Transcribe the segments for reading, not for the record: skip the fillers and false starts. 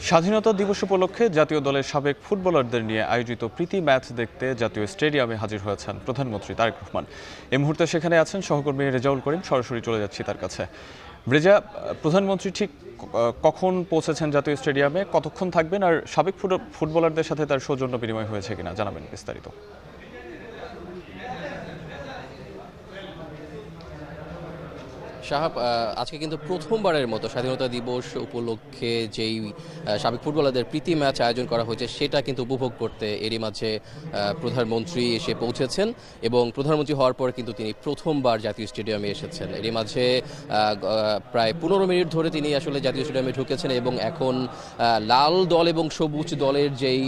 স্বাধীনতা দিবস উপলক্ষে জাতীয় দলের সাবেক ফুটবলারদের নিয়ে আয়োজিত প্রীতি ম্যাচ দেখতে জাতীয় স্টেডিয়ামে হাজির হয়েছেন প্রধানমন্ত্রী তারেক রহমান। এই মুহূর্তে সেখানে আছেন সহকর্মী রেজাউল করিম। সরাসরি চলে যাচ্ছি তার কাছে। রেজা, প্রধানমন্ত্রী ঠিক কখন পৌঁছেছেন জাতীয় স্টেডিয়ামে, কতক্ষণ থাকবেন, আর সাবেক ফুটবলারদের সাথে তার সৌজন্য বিনিময় হয়েছে কিনা জানাবেন বিস্তারিত। শাহাব, আজকে কিন্তু প্রথমবারের মতো স্বাধীনতা দিবস উপলক্ষে যেই সাবেক ফুটবলারদের প্রীতি ম্যাচ আয়োজন করা হয়েছে সেটা কিন্তু উপভোগ করতে এরই মাঝে প্রধানমন্ত্রী এসে পৌঁছেছেন এবং প্রধানমন্ত্রী হওয়ার পর কিন্তু তিনি প্রথমবার জাতীয় স্টেডিয়ামে এসেছেন। এরই মাঝে প্রায় 15 মিনিট ধরে তিনি আসলে জাতীয় স্টেডিয়ামে ঢুকেছেন এবং এখন লাল দল এবং সবুজ দলের যেই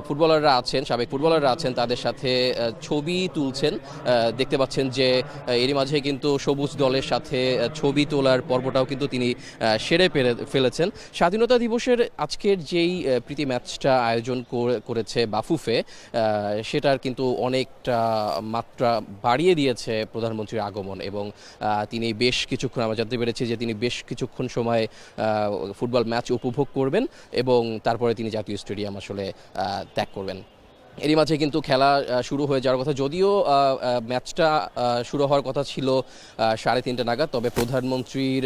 ফুটবলাররা আছেন, সাবেক ফুটবলাররা আছেন, তাদের সাথে ছবি তুলছেন। দেখতে পাচ্ছেন যে এরই মাঝে কিন্তু সবুজ দলের সাথে ছবি তোলার পর্বটাও কিন্তু তিনি সেরে ফেলেছেন। স্বাধীনতা দিবসের আজকের যেই প্রীতি ম্যাচটা আয়োজন করেছে বাফুফে, সেটার কিন্তু অনেকটা মাত্রা বাড়িয়ে দিয়েছে প্রধানমন্ত্রীর আগমন এবং তিনি বেশ কিছুক্ষণ, আমরা জানতে পেরেছি যে তিনি বেশ কিছুক্ষণ সময় ফুটবল ম্যাচ উপভোগ করবেন এবং তারপরে তিনি জাতীয় স্টেডিয়াম আসলে ত্যাগ করবেন। এরই মাঝে কিন্তু খেলা শুরু হয়ে যাওয়ার কথা, যদিও ম্যাচটা শুরু হওয়ার কথা ছিল 3:30 নাগাদ, তবে প্রধানমন্ত্রীর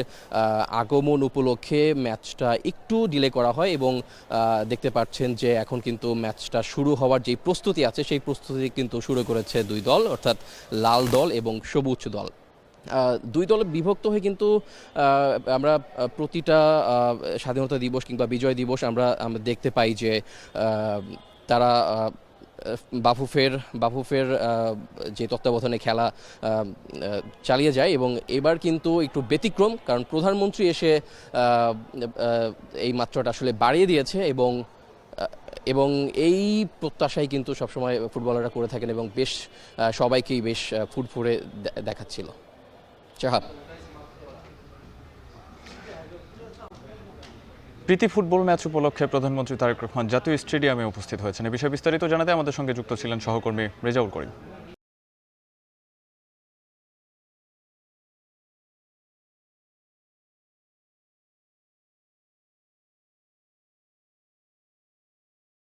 আগমন উপলক্ষে ম্যাচটা একটু ডিলে করা হয় এবং দেখতে পাচ্ছেন যে এখন কিন্তু ম্যাচটা শুরু হওয়ার যেই প্রস্তুতি আছে সেই প্রস্তুতি কিন্তু শুরু করেছে দুই দল, অর্থাৎ লাল দল এবং সবুজ দল। দুই দলে বিভক্ত হয়ে কিন্তু আমরা প্রতিটা স্বাধীনতা দিবস কিংবা বিজয় দিবস আমরা দেখতে পাই যে তারা বাফুফের যে তত্ত্বাবধানে খেলা চালিয়ে যায় এবং এবার কিন্তু একটু ব্যতিক্রম, কারণ প্রধানমন্ত্রী এসে এই মাত্রাটা আসলে বাড়িয়ে দিয়েছে এবং এই প্রত্যাশাই কিন্তু সবসময় ফুটবলাররা করে থাকেন এবং বেশ সবাইকেই বেশ ফুরফুরে দেখাচ্ছিল। চাহাব, প্রীতি ফুটবল ম্যাচ উপলক্ষে প্রধানমন্ত্রী তারেক রহমান জাতীয় স্টেডিয়ামে উপস্থিত হয়েছেন। এ বিষয়ে বিস্তারিত জানাতে আমাদের সঙ্গে যুক্ত ছিলেন সহকর্মী রেজাউল করিম।